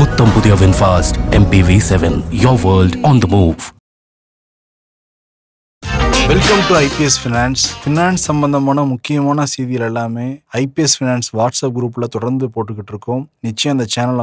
புத்தம் புதிய VinFast MPV7, your world on the move. Welcome to IPS finance சம்பந்தமான முக்கியமான செய்திகள் எல்லாமே ஐபிஎஸ் ஃபினான்ஸ் வாட்ஸ்அப் குரூப்பில் தொடர்ந்து போட்டுக்கிட்டு இருக்கோம். நிச்சயம் அந்த சேனல்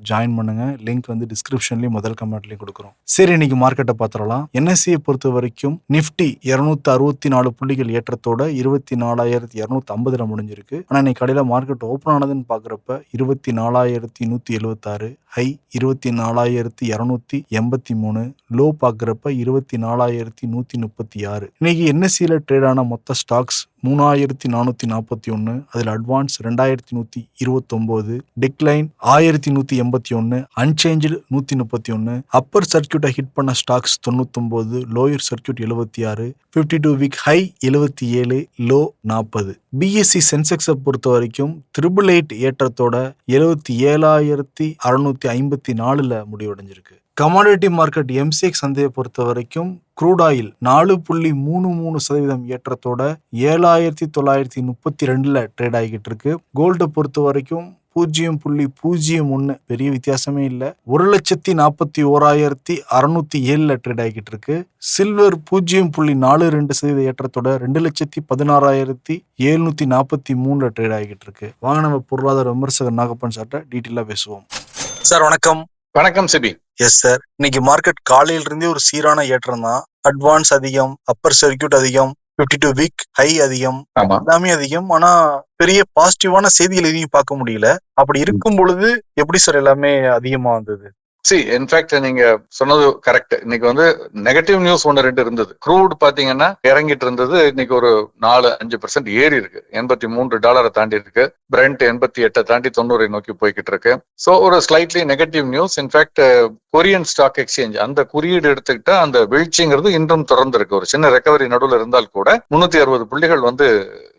ஜாயின் பண்ணுங்க. லிங்க் டிஸ்கிரிப்ஷன்லேயும் முதல் கமெண்ட்லேயும் கொடுக்குறோம். சரி, இன்னைக்கு மார்க்கெட்டை பார்த்துடலாம். என்எஸ்சியை பொறுத்த வரைக்கும் நிஃப்டி 264 புள்ளிகள் ஏற்றத்தோட 24,250 முடிஞ்சிருக்கு. ஆனால் இன்னைக்கு கடையில் மார்க்கெட் ஓப்பன் ஆனதுன்னு பார்க்குறப்ப 24,176, ஹை 24,283, லோ பார்க்குறப்ப 24,136. இன்னைக்கு என்எஸ்சியில் ட்ரேட் ஆன மொத்த ஸ்டாக்ஸ் 3,441, அதில் அட்வான்ஸ் 2,129, டிக்ளைன் 1,181, அன்சேஞ்சு 131, அப்பர் சர்க்கியூட்டை ஹிட் பண்ண stocks 99, lower circuit 76, 52 week high 77, low 40. BSE சென்செக்ஸை பொறுத்த வரைக்கும் 888 ஏற்றத்தோட 77,654 முடிவடைஞ்சிருக்கு. கமாடிட்டி மார்க்கெட் எம்சிஎக்ஸ் சந்தையை பொறுத்த வரைக்கும் க்ரூட் ஆயில் 4.33% ஏற்றத்தோட 7,932 ட்ரேட் ஆகிட்டு இருக்கு. கோல்டை பொறுத்த வரைக்கும் 0.01, பெரிய வித்தியாசமே இல்லை, 1,41,607 ட்ரேட் ஆகிட்டு இருக்கு. சில்வர் 0.42% ஏற்றத்தோட 2,16,743 ட்ரேட் ஆகிட்டு இருக்கு. வாங்க நம்ம பொருளாதார விமர்சகர் நாகப்பன் சார்ட்ட டீட்டெயிலா பேசுவோம். சார் வணக்கம். வணக்கம் சிபி. எஸ் சார், இன்னைக்கு மார்க்கெட் காலையில இருந்தே ஒரு சீரான ஏற்றம் தான். அட்வான்ஸ் அதிகம், அப்பர் சர்க்கியூட் அதிகம், 52 வீக் ஹை அதிகம், எல்லாமே அதிகம். ஆனா பெரிய பாசிட்டிவான செய்திகள் எதையும் பார்க்க முடியல. அப்படி இருக்கும் பொழுது எப்படி சார் எல்லாமே அதிகமா வந்தது? இன்ஃபேக்ட் நீங்க சொன்னது கரெக்ட். இன்னைக்கு நெகட்டிவ் நியூஸ் 1-2 இருந்தது. க்ரூட் பாத்தீங்கன்னா இறங்கிட்டு இருந்தது, இன்னைக்கு ஒரு 4-5% ஏறி இருக்கு. $83 தாண்டி இருக்கு. பிரெண்ட் 88 தாண்டி 90 நோக்கி போய்கிட்டு இருக்கு. சோ ஒரு slightly negative news. In fact Korean stock exchange அந்த குறியீடு எடுத்துக்கிட்டா அந்த வீழ்ச்சிங்கிறது இன்றும் தொடர்ந்து இருக்கு. ஒரு சின்ன ரெக்கவரி நடுவில் இருந்தால் கூட 360 புள்ளிகள்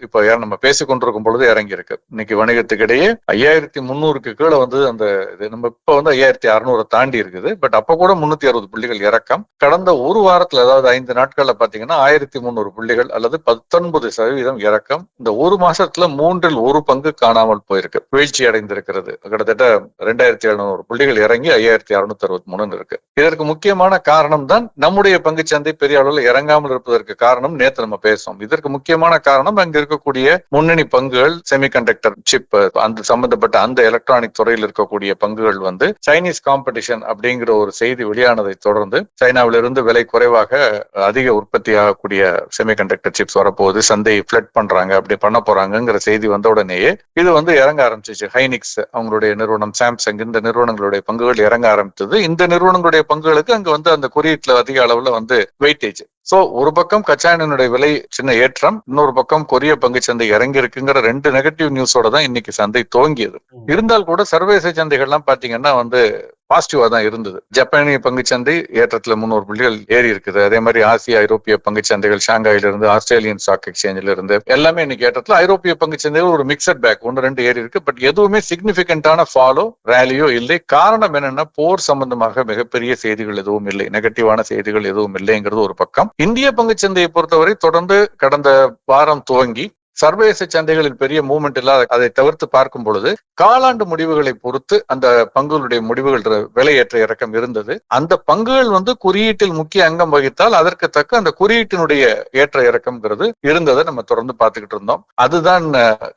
இப்ப நம்ம பேசிக் கொண்டிருக்கும் பொழுது இறங்கி இருக்கு. இன்னைக்கு வணிகத்துக்கு இடையே 5,300க்கு கீழே அந்த இது நம்ம இப்ப 5,600 தாண்டி இருக்குது. பட் அப்ப கூட 360 புள்ளிகள் இறக்கம். கடந்த ஒரு வாரத்துல, அதாவது 5 நாட்கள்ல பாத்தீங்கன்னா 1,300 புள்ளிகள் அல்லது 19% இறக்கம். இந்த ஒரு மாசத்துல 1/3 பங்கு காணாமல் போயிருக்கு, வீழ்ச்சி அடைந்திருக்கிறது. கிட்டத்தட்ட 2,700 புள்ளிகள் இறங்கி 5,663 இருக்கு. இதற்கு முக்கியமான காரணம் தான் நம்முடைய பங்குச்சந்தை பெரிய அளவில் இறங்காமல் இருப்பதற்கு காரணம் நேற்று நம்ம பேசோம். இதற்கு முக்கியமான காரணம் அங்க இருக்கக்கூடிய முன்னணி பங்குகள், செமிகண்டக்டர் சிப் அந்த சம்பந்தப்பட்ட அந்த எலக்ட்ரானிக் துறையில் இருக்கக்கூடிய பங்குகள் சைனீஸ் காம்படிஷன் அப்படிங்கிற ஒரு செய்தி வெளியானதை தொடர்ந்து சைனாவிலிருந்து விலை குறைவாக அதிக உற்பத்தி ஆகக்கூடிய செமிகண்டக்டர் சிப்ஸ் வரப்போகுது, சந்தையை ஃபிளட் பண்றாங்க, அப்படி பண்ண போறாங்கிற செய்தி வந்த உடனேயே இது இறங்க ஆரம்பிச்சிச்சு. ஹைனிக்ஸ் அவங்களுடைய நிறுவனம், சாம்சங், இந்த நிறுவனங்களுடைய பங்குகள் இறங்க ஆரம்பித்தது. இந்த நிறுவனங்களுடைய பங்குகளுக்கு அங்க அந்த குறியீட்டுல அதிக அளவுல வெயிட்டேஜ். சோ ஒரு பக்கம் கச்சா எண்ணெயுடைய விலை சின்ன ஏற்றம், இன்னொரு பக்கம் கொரிய பங்கு சந்தை இறங்கி இருக்குங்கிற 2 நெகட்டிவ் நியூஸோட தான் இன்னைக்கு சந்தை துவங்கியது. இருந்தால் கூட சர்வதேச சந்தைகள்லாம் பாத்தீங்கன்னா பாசிட்டிவா தான் இருந்தது. ஜப்பானிய பங்குச்சந்தை ஏற்றத்துல 300 புள்ளிகள் ஏறி இருக்குது. அதே மாதிரி ஆசிய ஐரோப்பிய பங்குச்சந்தைகள், ஷாங்காயில இருந்து, ஆஸ்திரேலியன் ஸ்டாக் எக்ஸ்சேஞ்சில இருந்து எல்லாமே இன்னைக்கு ஏற்றத்துல. ஐரோப்பிய பங்குச்சந்தைகள் ஒரு மிக்சட் பேக், 1-2 ஏறி இருக்கு. பட் எதுவுமே சிக்னிபிகண்டான ஃபாலோ, ரேலியோ இல்லை. காரணம் என்னன்னா, போர் சம்பந்தமாக மிகப்பெரிய செய்திகள் எதுவும் இல்லை, நெகட்டிவான செய்திகள் எதுவும் இல்லைங்கிறது ஒரு பக்கம். இந்திய பங்குச்சந்தையை பொறுத்தவரை தொடர்ந்து கடந்த வாரம் துவங்கி சர்வதேச சந்தைகளில் பெரிய மூவ்மெண்ட் இல்லாத, அதை தவிர்த்து பார்க்கும் பொழுது காலாண்டு முடிவுகளை பொறுத்து அந்த பங்குகளுடைய முடிவுகள் விலையேற்ற இறக்கம் இருந்தது. அந்த பங்குகள் குறியீட்டில் முக்கிய அங்கம் வகித்தால் அதற்கு தக்க அந்த குறியீட்டினுடைய ஏற்ற இறக்கம்ங்கிறது இருந்ததை நம்ம தொடர்ந்து பார்த்துக்கிட்டு இருந்தோம். அதுதான்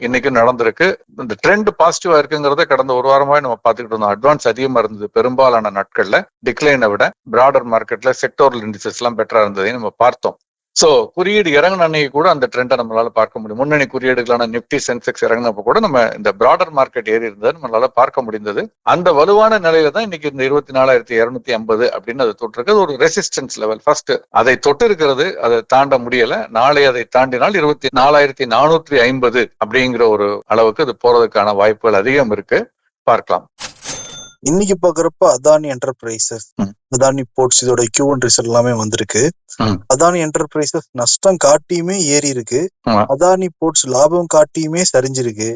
இன்னைக்கு நடந்திருக்கு. இந்த ட்ரெண்ட் பாசிட்டிவா இருக்குங்கிறத கடந்த ஒரு வாரமாவே நம்ம பார்த்துக்கிட்டு இருந்தோம். அட்வான்ஸ் அதிகமா இருந்தது பெரும்பாலான நாட்கள்ல. டிக்ளைனை விட பிராடர் மார்க்கெட்ல செக்டோரல் இண்டிசஸ் எல்லாம் பெட்டரா இருந்ததை நம்ம பார்த்தோம். சோ குறியீடு இறங்கின அன்னைக்கு கூட அந்த ட்ரெண்டை நம்மளால பார்க்க முடியும். முன்னணி குறியீடுகளான நிப்டி, சென்செக்ஸ் இறங்கினப்ப கூட நம்ம இந்த பிராடர் மார்க்கெட் ஏறி இருந்தது நம்மளால பார்க்க முடிந்தது. அந்த வலுவான நிலையில தான் இன்னைக்கு இந்த 24,250 அப்படின்னு அதை தொட்டிருக்கு. ஒரு ரெசிஸ்டன்ஸ் லெவல். ஃபர்ஸ்ட் அதை தொட்டு இருக்கிறது, அதை தாண்ட முடியல. நாளை அதை தாண்டினால் 24,450 அப்படிங்கிற ஒரு அளவுக்கு அது போறதுக்கான வாய்ப்புகள் அதிகம் இருக்கு. பார்க்கலாம். இன்னைக்கு பாக்குறப்ப அதானி என்டர்பிரைசஸ், அதானி போர்ட்ஸ் இதோட Q1 ரிசல்ட் எல்லாமே வந்திருக்கு. அதானி என்டர்பிரைசஸ் நஷ்டம் காட்டியுமே ஏறி இருக்கு, அதானி போர்ட்ஸ் லாபம் காட்டியுமே சரிஞ்சிருக்கு.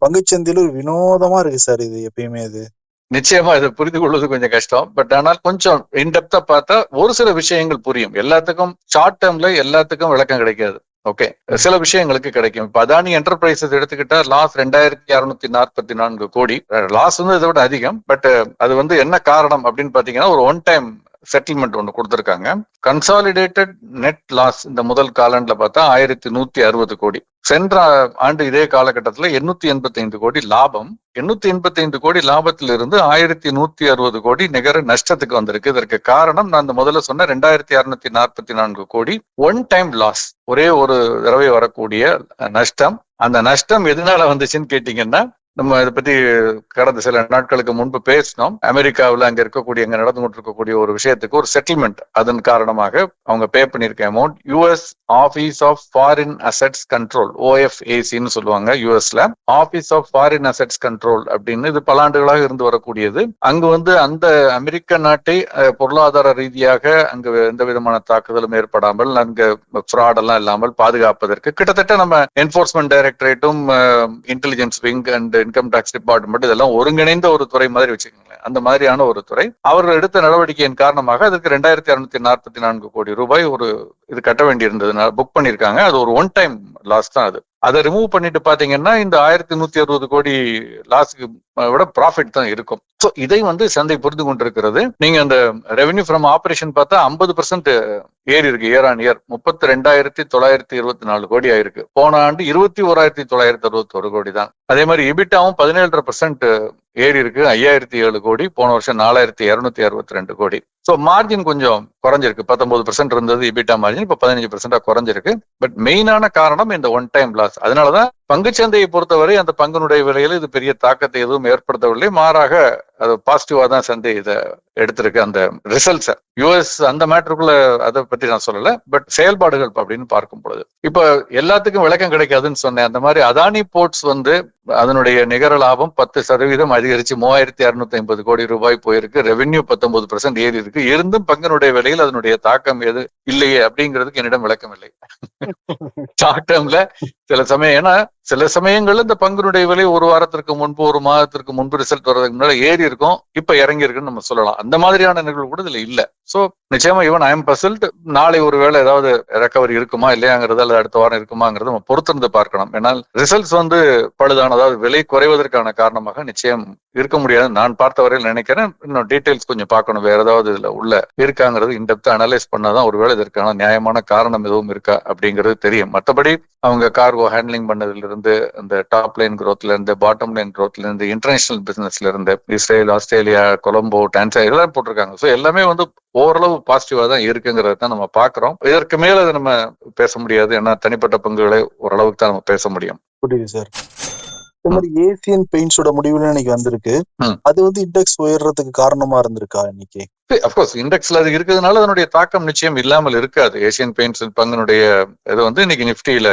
பங்குச்சந்தையில ஒரு வினோதமா இருக்கு சார் இது எப்பயுமே. இது நிச்சயமா இதை புரிந்து கொள்வது கொஞ்சம் கஷ்டம். பட் ஆனால் கொஞ்சம் இன்டெப்தா பார்த்தா ஒரு சில விஷயங்கள் புரியும். எல்லாத்துக்கும் ஷார்ட் டேர்ம்ல எல்லாத்துக்கும் விளக்கம் கிடைக்காது. ஓகே, சில விஷயங்களுக்கு கிடைக்கும். இப்ப அதானி என்டர்பிரைசஸ் எடுத்துக்கிட்டா லாஸ் 2644 கோடி. லாஸ் வந்து இதை விட அதிகம். பட் அது வந்து என்ன காரணம் அப்படின்னு பாத்தீங்கன்னா, ஒரு ஒன் டைம் செட்டில்மெண்ட் ஒன்று கொடுத்திருக்காங்க. கன்சாலிடேட்டட் நெட் லாஸ் இந்த முதல் காலண்ட்ல பார்த்தா 1160 கோடி. சென்ற ஆண்டு இதே காலகட்டத்தில் 885 கோடி லாபம். 885 கோடி லாபத்திலிருந்து 1160 கோடி நிகர நஷ்டத்துக்கு வந்திருக்கு. இதற்கு காரணம் நான் அந்த முதல்ல சொன்ன 2644 கோடி ஒன் டைம் லாஸ், ஒரே ஒரு தடவை வரக்கூடிய நஷ்டம். அந்த நஷ்டம் எதனால வந்துச்சுன்னு கேட்டீங்கன்னா, நம்ம இதை பத்தி கடந்த சில நாட்களுக்கு முன்பு பேசினோம். அமெரிக்காவில் அங்க நடந்து கொண்டு இருக்கக்கூடிய ஒரு விஷயத்துக்கு ஒரு செட்டில்மெண்ட், அதன் காரணமாக அவங்க பே பண்ணிருக்க amount US office of foreign assets control, OFACன்னு சொல்லுவாங்க யூஎஸ்ல, office of foreign assets control அப்படின்னு. இது பல ஆண்டுகளாக இருந்து வரக்கூடியது. அங்கு வந்து அந்த அமெரிக்க நாட்டை பொருளாதார ரீதியாக அங்கு எந்த விதமான தாக்குதலும் ஏற்படாமல், அங்கு ஃப்ராட் எல்லாம் இல்லாமல் பாதுகாப்பதற்கு கிட்டத்தட்ட நம்ம என்போர்ஸ்மெண்ட் டைரக்டரேட்டும் intelligence wing and income tax department இதெல்லாம் ஒருங்கிணைந்த ஒரு துறை மாதிரி வச்சுக்கோங்களேன். அந்த மாதிரியான ஒரு துறை. அவர்கள் எடுத்த நடவடிக்கையின் காரணமாக அதற்கு 2644 கோடி ரூபாய் ஒரு இது கட்ட வேண்டி இருந்ததுனால புக் பண்ணிருக்காங்க. அது ஒரு ஒன் டைம் லாஸ் தான். அதை ரிமூவ் பண்ணிட்டு பாத்தீங்கன்னா இந்த 1160 கோடி லாஸ்க்கு விட ப்ராஃபிட் தான் இருக்கும். ஸோ இதை வந்து சந்தை புரிந்து கொண்டிருக்கிறது. நீங்க அந்த ரெவென்யூ ஃப்ரம் ஆபரேஷன் பார்த்தா 50% ஏறி இருக்கு இயர் ஆன் இயர். 32,924 கோடி ஆயிருக்கு. போன ஆண்டு 21,961 கோடி தான். அதே மாதிரி இபிட்டாவும் 17% ஏறி இருக்கு, 5007 கோடி. போன வருஷம் 4,262 கோடி. ஸோ மார்ஜின் கொஞ்சம் குறைஞ்சிருக்கு. 19% இருந்தது இபிட்டா மார்ஜின், இப்ப 15% குறைஞ்சிருக்கு. பட் மெயினான காரணம் இந்த ஒன் டைம் லாஸ். அதனாலதான் பங்குச்சந்தையை பொறுத்தவரை அந்த பங்குனுடைய விலையில இது பெரிய தாக்கத்தை எதுவும் ஏற்படுத்தவில்லை. மாறாக அது பாசிட்டிவா தான் சந்தை இதை எடுத்திருக்கு. அந்த ரிசல்ட்ஸ் யூஎஸ் அந்த மேட்டருக்குள்ள அதை பத்தி நான் சொல்லல. பட் செயல்பாடுகள் அப்படின்னு பார்க்கும் பொழுது இப்ப எல்லாத்துக்கும் விளக்கம் கிடைக்காதுன்னு சொன்னேன். அந்த மாதிரி அதானி போர்ட்ஸ் வந்து அதனுடைய நிகர லாபம் 10% அதிகரிச்சு 3,650 கோடி ரூபாய் போயிருக்கு. ரெவென்யூ 19% ஏறி இருக்கு. இருந்தும் பங்கினுடைய விலையில் அதனுடைய தாக்கம் எது இல்லையே அப்படிங்கிறதுக்கு என்னிடம் விளக்கம் இல்லை. ஷார்ட் டேர்ம்ல சில சமயம், ஏன்னா சில சமயங்கள்ல இந்த பங்கினுடைய விலை ஒரு வாரத்திற்கு முன்பு, ஒரு மாதத்திற்கு முன்பு ரிசல்ட் வர்றதுக்கு முன்னாடி ஏறி இருக்கும், இப்ப இறங்கி இருக்குன்னு நம்ம சொல்லலாம். அந்த மாதிரியான நிகழ்வு கூட இதுல இல்ல. சோ நிச்சயமா ஈவன் ஐ எம் பசில்ட். நாளை ஒரு வேளை ஏதாவது ரெக்கவரி இருக்குமா இல்லையாங்கிறது, அல்லது அடுத்த வாரம் இருக்குமாங்கிறது நம்ம பொறுத்திருந்து பார்க்கணும். ஏன்னால் ரிசல்ட்ஸ் வந்து பழுதான, அதாவது விலை குறைவதற்கான காரணமாக நிச்சயம் இருக்க முடியாது நான் பார்த்த வரையில் நினைக்கிறேன். இன்னும் டீடைல்ஸ் கொஞ்சம் பார்க்கணும், வேற ஏதாவது இதுல உள்ள இருக்காங்கிறது இன்டெப்த் அனலைஸ் பண்ணாதான் ஒருவேளை இதற்கான நியாயமான காரணம் எதுவும் இருக்கா அப்படிங்கிறது தெரியும். மற்றபடி அவங்க கார்கோ ஹேண்ட்லிங் பண்ணதுல இருந்து, இந்த டாப் லைன் குரோத்ல இருந்து, பாட்டம் லைன் குரோத்ல இருந்து, இன்டர்நேஷனல் பிசினஸ்ல இருந்து, இஸ்ரேல், ஆஸ்திரேலியா, கொலம்போ, டான்சானியா இதெல்லாம் போட்டிருக்காங்க. ஸோ எல்லாமே வந்து ஓரளவு பாசிட்டிவா தான் இருக்குங்கிறத தான் நம்ம பாக்குறோம். இதற்கு மேல அதை நம்ம பேச முடியாது. ஏன்னா தனிப்பட்ட பங்குகளை ஓரளவுக்கு தான் நம்ம பேச முடியும். புரியுது சார். இந்த மாதிரி ஏசியன் பெயிண்ட்ஸோட முடிவுல இன்னைக்கு வந்திருக்கு. அது வந்து இண்டெக்ஸ் உயர்றதுக்கு காரணமா இருந்திருக்கா இன்னைக்கு? அப்கோர்ஸ் இண்டெக்ஸ்ல அது இருக்கிறதுனால அதனுடைய தாக்கம் நிச்சயம் இல்லாமல் இருக்காது. ஏசியன் பெயிண்ட்ஸ் பங்கினுடைய இது வந்து இன்னைக்கு நிப்டியில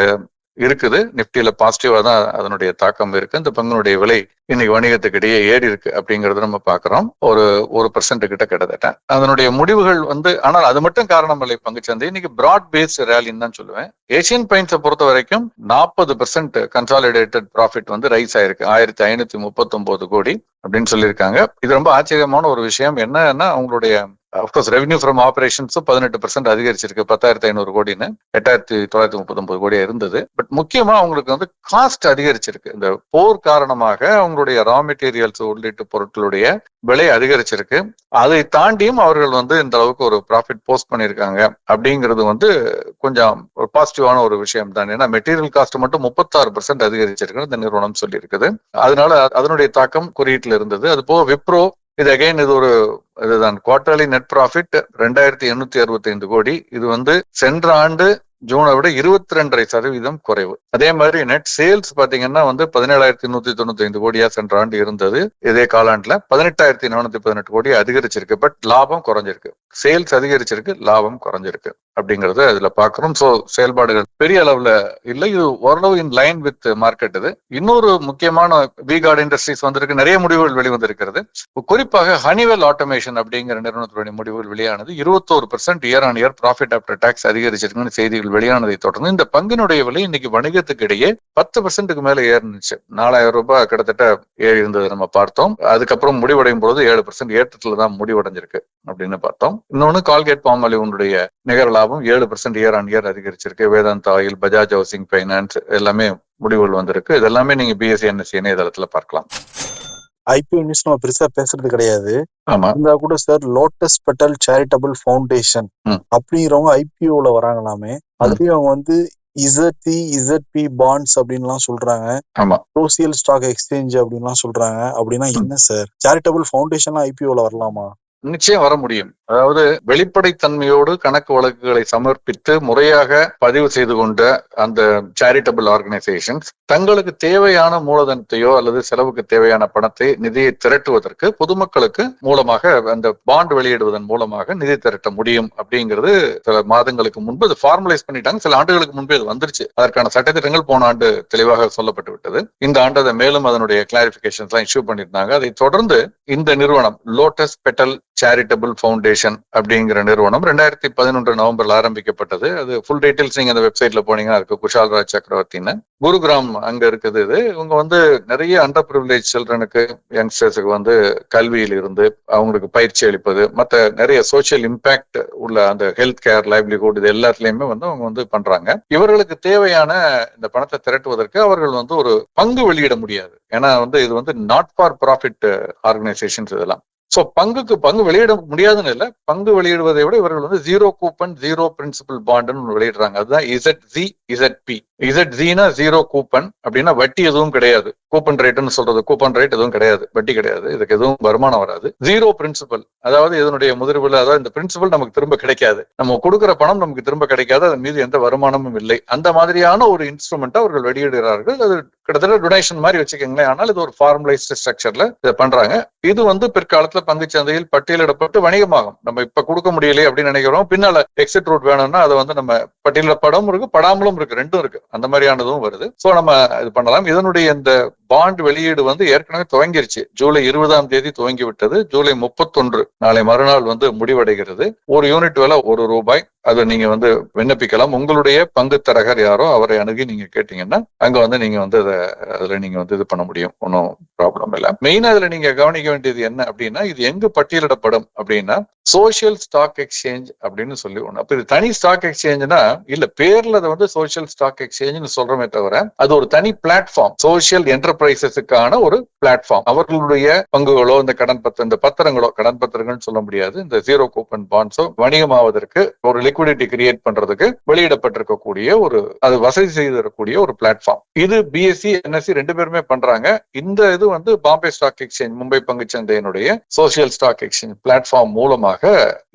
இருக்குது. நிப்டியில பாசிட்டிவா தான் அதனுடைய தாக்கம் இருக்கு. இந்த பங்கினுடைய விலை இன்னைக்கு வணிகத்துக்கு இடையே ஏறி இருக்கு அப்படிங்கறத நம்ம பாக்குறோம். ஒரு 1% கிட்ட கிட்டத்தட்ட அதனுடைய முடிவுகள் வந்து. ஆனால் அது மட்டும் காரணம் இல்லை. பங்குச்சந்தை இன்னைக்கு பிராட் பேஸ் ரேலின்னு தான் சொல்லுவேன். ஏசியன் பெயிண்ட்ஸை பொறுத்த வரைக்கும் 40% கன்சாலிடேட்டட் ப்ராஃபிட் வந்து ரைஸ் ஆயிருக்கு. 1539 கோடி அப்படின்னு சொல்லியிருக்காங்க. இது ரொம்ப ஆச்சரியமான ஒரு விஷயம். என்னன்னா அவங்களுடைய அப்கோர்ஸ் ரெவென்யூ ஃப்ரம் ஆபரேஷன்ஸும் 18% அதிகரிச்சிருக்கு. 10,500 கோடின்னு 8,939 கோடியா இருந்தது. பட் முக்கியமா அவங்களுக்கு வந்து காஸ்ட் அதிகரிச்சிருக்கு. இந்த போர் காரணமாக அவங்களுடைய ரா மெட்டீரியல்ஸ் உள்ளிட்ட பொருட்களுடைய விலை அதிகரிச்சிருக்கு. அதை தாண்டியும் அவர்கள் வந்து இந்த அளவுக்கு ஒரு ப்ராஃபிட் போஸ்ட் பண்ணியிருக்காங்க அப்படிங்கிறது வந்து கொஞ்சம் பாசிட்டிவான ஒரு விஷயம் தான். ஏன்னா மெட்டீரியல் காஸ்ட் மட்டும் 36% அதிகரிச்சிருக்கு இந்த நிறுவனம் சொல்லி இருக்குது. அதனால அதனுடைய தாக்கம் குறியீட்டுல இருந்தது. அது போக விப்ரோ இது அகைன் இது ஒரு இதுதான் குவார்டர்லி நெட் ப்ராஃபிட் 2,865 கோடி. இது வந்து சென்ற ஆண்டு ஜூனை விட 22.5% குறைவு. அதே மாதிரி நெட் சேல்ஸ் பாத்தீங்கன்னா வந்து 17,195 கோடியா சென்ற ஆண்டு இருந்தது. இதே காலாண்டுல 18,418 கோடி அதிகரிச்சிருக்கு. பட் லாபம் குறைஞ்சிருக்கு. சேல்ஸ் அதிகரிச்சிருக்கு, லாபம் குறைஞ்சிருக்கு அப்படிங்கறத இதுல பாக்குறோம். சோ செயல்பாடுகள் பெரிய அளவுல இல்லை. இது ஓரளவு இன் லைன் வித் மார்க்கெட். இது இன்னொரு முக்கியமான V-Guard இண்டஸ்ட்ரீஸ் வந்திருக்கு. நிறைய முடிவுகள் வெளிவந்திருக்கிறது. குறிப்பாக ஹனிவெல் ஆட்டோமேஷன் அப்படிங்கிற நிறுவனத்துடைய முடிவுகள் வெளியானது. 21% year on year profit after tax அதிகரிச்சிருக்குன்னு செய்திகள் வெளியானதை தொடர்ந்து இந்த பங்கினுடைய விலை இன்னைக்கு வணிகத்துக்கு இடையே 10% மேல ஏறிச்சு. 4000 ரூபாய் கிட்டத்தட்ட ஏறி இருந்தது நம்ம பார்த்தோம். அதுக்கப்புறம் முடிவடையும் பொழுது 7% ஏற்றத்துல தான் முடிவடைஞ்சிருக்கு அப்படின்னு பார்த்தோம். இன்னொன்னு கால்கேட் பாமாலிவுடைய நிகர லாபம் 7% இயர் ஆன் இயர் அதிகரிச்சிருக்கு. Vedanta oil, Bajaj housing finance எல்லாமே முடிவுகள் வந்திருக்கு. இதெல்லாமே நீங்க பிஎஸ்சி என்எஸ்சி இணையதளத்துல பார்க்கலாம். ஐபிஓ நியூஸ் நம்ம பெருசா பேசுறது கிடையாது. ஆமா, இருந்தா கூட sir lotus petal charitable foundation அப்படிங்கிறவங்க ஐபிஓல வராங்களாமே. அதுலயும் அவங்க வந்து இசட்பி பாண்ட்ஸ் அப்படின்லாம் சொல்றாங்க. ஆமா, சோசியல் ஸ்டாக் எக்ஸ்சேஞ்ச் அப்படின்லாம் சொல்றாங்க. அப்படின்னா என்ன சார்? சேரிட்டபிள் ஃபவுண்டேஷன்லாம் ஐபிஓல வரலாமா? நிச்சயம் வர முடியும். அதாவது வெளிப்படைத்தன்மையோடு கணக்கு வழக்குகளை சமர்ப்பித்து முறையாக பதிவு செய்து கொண்ட அந்த சேரிட்டபிள் ஆர்கனைசேஷன்ஸ் தங்களுக்கு தேவையான மூலதனத்தையோ அல்லது செலவுக்கு தேவையான பணத்தை, நிதியை திரட்டுவதற்கு பொதுமக்களுக்கு மூலமாக அந்த பாண்ட் வெளியிடுவதன் மூலமாக நிதி திரட்ட முடியும் அப்படிங்கிறது சில மாதங்களுக்கு முன்பு அது ஃபார்மலைஸ் பண்ணிட்டாங்க. சில ஆண்டுகளுக்கு முன்பே அது வந்துருச்சு. அதற்கான சட்டத்திட்டங்கள் போன ஆண்டு தெளிவாக சொல்லப்பட்டு விட்டது. இந்த ஆண்டு அதை மேலும் அதனுடைய கிளாரிபிகேஷன்ஸ் எல்லாம் இஷ்யூ பண்ணியிருந்தாங்க. அதை தொடர்ந்து இந்த நிறுவனம் லோட்டஸ் பெட்டல் சேரிட்டபிள் ஃபவுண்டேஷன் அப்படிங்கிற நிறுவனம் 2011 நவம்பர்ல ஆரம்பிக்கப்பட்டது. அது ஃபுல் டீடைல்ஸ் நீங்க அந்த வெப்சைட்ல போனீங்கன்னா இருக்கு. குஷால் ராஜ் சக்கரவர்த்தின்னு குருகிராம் அங்க இருக்குது. இது இவங்க வந்து நிறைய அண்டர் பிரிவிலேஜ் சில்ட்ரனுக்கு, யங்ஸ்டர்ஸுக்கு வந்து கல்வியில் இருந்து அவங்களுக்கு பயிற்சி அளிப்பது, மற்ற நிறைய சோசியல் இம்பாக்ட் உள்ள அந்த ஹெல்த் கேர், லைவ்லிஹுட் இது எல்லாத்துலயுமே வந்து அவங்க வந்து பண்றாங்க. இவர்களுக்கு தேவையான இந்த பணத்தை திரட்டுவதற்கு அவர்கள் வந்து ஒரு பங்கு வெளியிட முடியாது. ஏன்னா வந்து இது வந்து நாட் ஃபார் ப்ராஃபிட் ஆர்கனைசேஷன்ஸ் இதெல்லாம். சோ பங்கு வெளியிட முடியாதுன்னு இல்ல, பங்கு வெளியிடுவதை விட இவர்கள் வந்து ஜீரோ கூப்பன் ஜீரோ பிரின்சிபல் பாண்டுன்னு வெளியிடுறாங்க. அதுதான் இசட்பி. இசட்னா ஜீரோ கூப்பன் அப்படின்னா வட்டி எதுவும் கிடையாது. கூப்பன் ரேட்னு சொல்றது, கூப்பன் ரேட் எதுவும் கிடையாது, வட்டி கிடையாது, இதுக்கு எதுவும் வருமானம் வராது. ஜீரோ பிரின்சிபல், அதாவது இதனுடைய முதிர்வுல, அதாவது இந்த பிரின்சிபல் நமக்கு திரும்ப கிடைக்காது, நம்ம கொடுக்குற பணம் நமக்கு திரும்ப கிடைக்காது, அதன் மீது எந்த வருமானமும் இல்லை. அந்த மாதிரியான ஒரு இன்ஸ்ட்ருமெண்ட் அவர்கள் வெளியிடுகிறார்கள். அது கிட்டத்தட்ட டொனேஷன் மாதிரி வச்சுக்கோங்களேன். ஆனால் இது ஒரு ஃபார்மலைஸ்டு ஸ்ட்ரக்சர்ல இதை பண்றாங்க. இது வந்து பிற்காலத்துல பங்குச் சந்தையில் பட்டியலிடப்பட்டு வணிகமாகும். நம்ம இப்ப கொடுக்க முடியலையே அப்படின்னு நினைக்கிறோம், பின்னால எக்ஸிட் ரூட் வேணும்னா அதை வந்து நம்ம பட்டியலிடப்படும் இருக்கு, படாமலும் இருக்கு, ரெண்டும் இருக்கு. அந்த மாதிரியானதும் வருது. சோ நம்ம இது பண்ணலாம். இதனுடைய இந்த பாண்ட் வெளியீடு வந்து ஏற்கனவே துவங்கிருச்சு. ஜூலை 20 துவங்கி விட்டது. ஜூலை 31 நாளை மறுநாள் வந்து முடிவடைகிறது. ஒரு யூனிட் விலை ₹1. அதை நீங்க வந்து விண்ணப்பிக்கலாம். உங்களுடைய பங்கு தரகர் யாரோ அவரை அணுகி நீங்க கேட்டீங்கன்னா அங்க வந்து நீங்க வந்து அதுல நீங்க வந்து இது பண்ண முடியும். ஒன்னும் ப்ராப்ளம் இல்லை. மெயினா இதுல நீங்க கவனிக்க வேண்டியது என்ன அப்படின்னா, இது எங்கு பட்டியலிடப்படும் அப்படின்னா சோசியல் ஸ்டாக் எக்ஸ்சேஞ்ச் அப்படின்னு சொல்லி ஒண்ணு. அப்ப இது தனி ஸ்டாக் எக்ஸ்சேஞ்ச்னா இல்ல, பேர்ல அதை வந்து சோசியல் ஸ்டாக் எக்ஸ்சேஞ்ச் சொல்றமே தவிர அது ஒரு தனி பிளாட்ஃபார்ம், சோசியல் என்டர்பிரைசஸுக்கான ஒரு பிளாட்ஃபார்ம். அவர்களுடைய பங்குகளோ இந்த பத்திரங்களோ, கடன் பத்திரங்கள் சொல்ல முடியாது, இந்த ஜீரோ கூப்பன் பாண்ட்ஸோ வணிகமாவதற்கு ஒரு லிக்விடிட்டி கிரியேட் பண்றதுக்கு வெளியிடப்பட்டிருக்கக்கூடிய ஒரு, அது வசதி செய்து தரக்கூடிய ஒரு பிளாட்ஃபார்ம். இது பிஎஸ்சி என்எஸ்சி ரெண்டு பேருமே பண்றாங்க. இந்த இது வந்து பாம்பே ஸ்டாக் எக்ஸ்சேஞ்ச், மும்பை பங்குச்சந்தையினுடைய சோசியல் ஸ்டாக் எக்ஸ்சேஞ்ச் பிளாட்ஃபார்ம் மூலமாக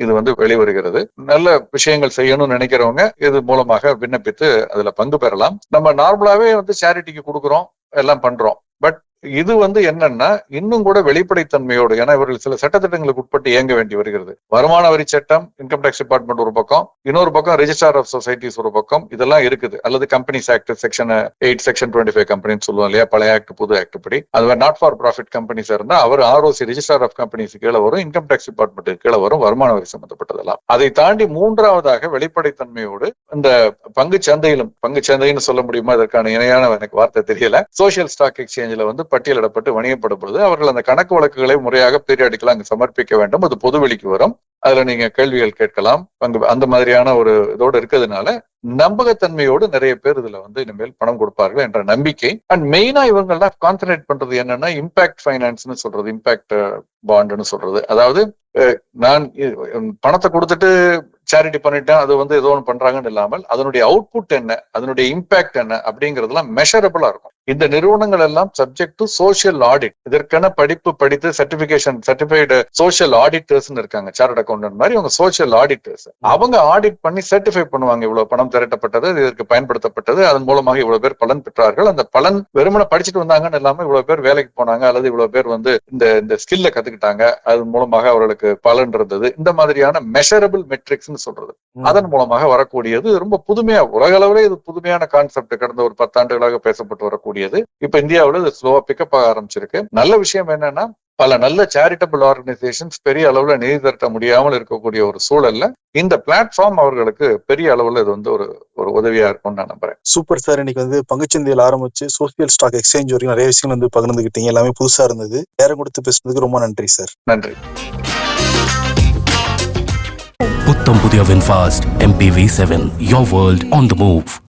இது வந்து வெளிவருகிறது. நல்ல விஷயங்கள் செய்யணும்னு நினைக்கிறவங்க இது மூலமாக விண்ணப்பித்து அதுல பங்கு பெறலாம். நம்ம நார்மலாவே வந்து சேரிட்டிக்கு கொடுக்குறோம், எல்லாம் பண்றோம். பட் இது வந்து என்னன்னா இன்னும் கூட வெளிப்படைத்தன்மையோடு, ஏன்னா இவர்கள் சில சட்டத்திட்டங்களுக்கு உட்பட்டு இயங்க வேண்டி வருகிறது. வருமான வரி சட்டம், இன்கம் டேக்ஸ் டிபார்ட்மெண்ட் ஒரு பக்கம், இன்னொரு பக்கம் ரெஜிஸ்ட்ரார் ஆஃப் சொசைட்டிஸ் ஒரு பக்கம், இதெல்லாம் இருக்குது. அல்லது கம்பெனிஸ் ஆக்ட் செக்ஷன் 8, செக்ஷன் 25 கம்பெனின்னு சொல்லுவோம் இல்லையா, பழைய ஆக்ட் புது ஆக்ட் படி. அது நாட் ஃபார் ப்ராஃபிட் கம்பெனிஸ் இருந்தா அவர் ஆர்ஓசி ரெஜிஸ்ட்ரார் ஆஃப் கம்பெனிஸ் கீழே வரும், இன்கம் டேக்ஸ் டிபார்ட்மெண்ட் கீழே வரும், வருமான வரி சம்பந்தப்பட்டதெல்லாம். அதை தாண்டி மூன்றாவதாக வெளிப்படைத்தன்மையோடு இந்த பங்கு சந்தைன்னு சொல்ல முடியுமா, இதற்கான இணையான எனக்கு வார்த்தை தெரியல, சோசியல் ஸ்டாக் எக்ஸ்சேஞ்சில் வந்து பட்டியலிடப்பட்டு வணிகப்படுவது. அவர்கள் அந்த கணக்கு வழக்குகளை முறையாக பீரியாடிக்கலா அங்கு சமர்ப்பிக்க வேண்டும். அது பொதுவெளிக்கு வரும். அதுல நீங்க கேள்விகள் கேட்கலாம். அந்த மாதிரியான ஒரு இதோடு இருக்கிறதுனால நம்பகத்தன்மையோடு நிறைய பேர் இதுல வந்து இனிமேல் பணம் கொடுப்பார்கள் என்ற நம்பிக்கை. அண்ட் மெயினா இவங்க எல்லாம் கான்சன்ட்ரேட் பண்றது என்னன்னா இம்பாக்ட் ஃபைனான்ஸ்னு சொல்றது, இம்பாக்ட் பாண்டுன்னு சொல்றது. அதாவது நான் பணத்தை கொடுத்துட்டு சேரிட்டி பண்ணிட்டேன், அது வந்து ஏதோ ஒன்று பண்றாங்கன்னு இல்லாமல் அதனுடைய அவுட்புட் என்ன, அதனுடைய இம்பாக்ட் என்ன அப்படிங்கிறதுலாம் மெஷரபிளா இருக்கும். இந்த நிறுவனங்கள் எல்லாம் சப்ஜெக்ட் டு சோசியல் ஆடிட். இதற்கான படிப்பு படித்து சர்டிஃபைடு சோசியல் ஆடிட்டர்ஸ் இருக்காங்க, சார்ட்டர்ட் அக்கௌண்டன்ட் மாதிரி. அவங்க சோசியல் ஆடிட்டர்ஸ், அவங்க ஆடிட் பண்ணி சர்டிஃபை பண்ணுவாங்க. இவ்வளவு பணம் திரட்டப்பட்டது, இதற்கு பயன்படுத்தப்பட்டது, அதன் மூலமாக இவ்வளவு பேர் பலன் பெற்றார்கள், அந்த பலன் வெறுமனை படிச்சுட்டு வந்தாங்கன்னு இல்லாம இவ்வளவு பேர் வேலைக்கு போனாங்க, அல்லது இவ்வளவு பேர் வந்து இந்த ஸ்கில்ல கத்துக்கிட்டாங்க, அதன் மூலமாக அவர்களுக்கு பலன் இருந்தது. இந்த மாதிரியான மெஷரபிள் மெட்ரிக்ஸ் சொல்றது, அதன் மூலமாக வரக்கூடியது. ரொம்ப புதுமையா, உலக அளவிலே இது புதுமையான கான்செப்ட். கடந்த ஒரு 10 ஆண்டுகளாக பேசப்பட்டு வரக்கூடியது. இப்ப இந்தியாவில் இது ஸ்லோவா பிக்கப் ஆக ஆரம்பிச்சிருக்கு. நல்ல விஷயம் என்னன்னா பல நல்ல சேரிட்டபிள் ஆர்கனைசேஷன்ஸ் பெரிய அளவுல நிதி திரட்ட முடியாமல் இருக்கக்கூடிய ஒரு சூழல்ல இந்த பிளாட்ஃபார்ம் அவர்களுக்கு பெரிய அளவுல இது வந்து ஒரு உதவியா இருக்கும்னு நான் நம்புறேன். Super sir. இன்னைக்கு வந்து பங்குச்சந்தையில் ஆரம்பிச்சு சோசியல் ஸ்டாக் எக்ஸ்சேஞ்ச் வரைக்கும் நிறைய விஷயங்கள் வந்து பகிர்ந்துக்கிட்டீங்க. எல்லாமே புதுசா இருந்தது. நேரம் கொடுத்து பேசுனதுக்கு ரொம்ப நன்றி சார். நன்றி. புத்தம் புதிய VinFast MPV7, your world on the move.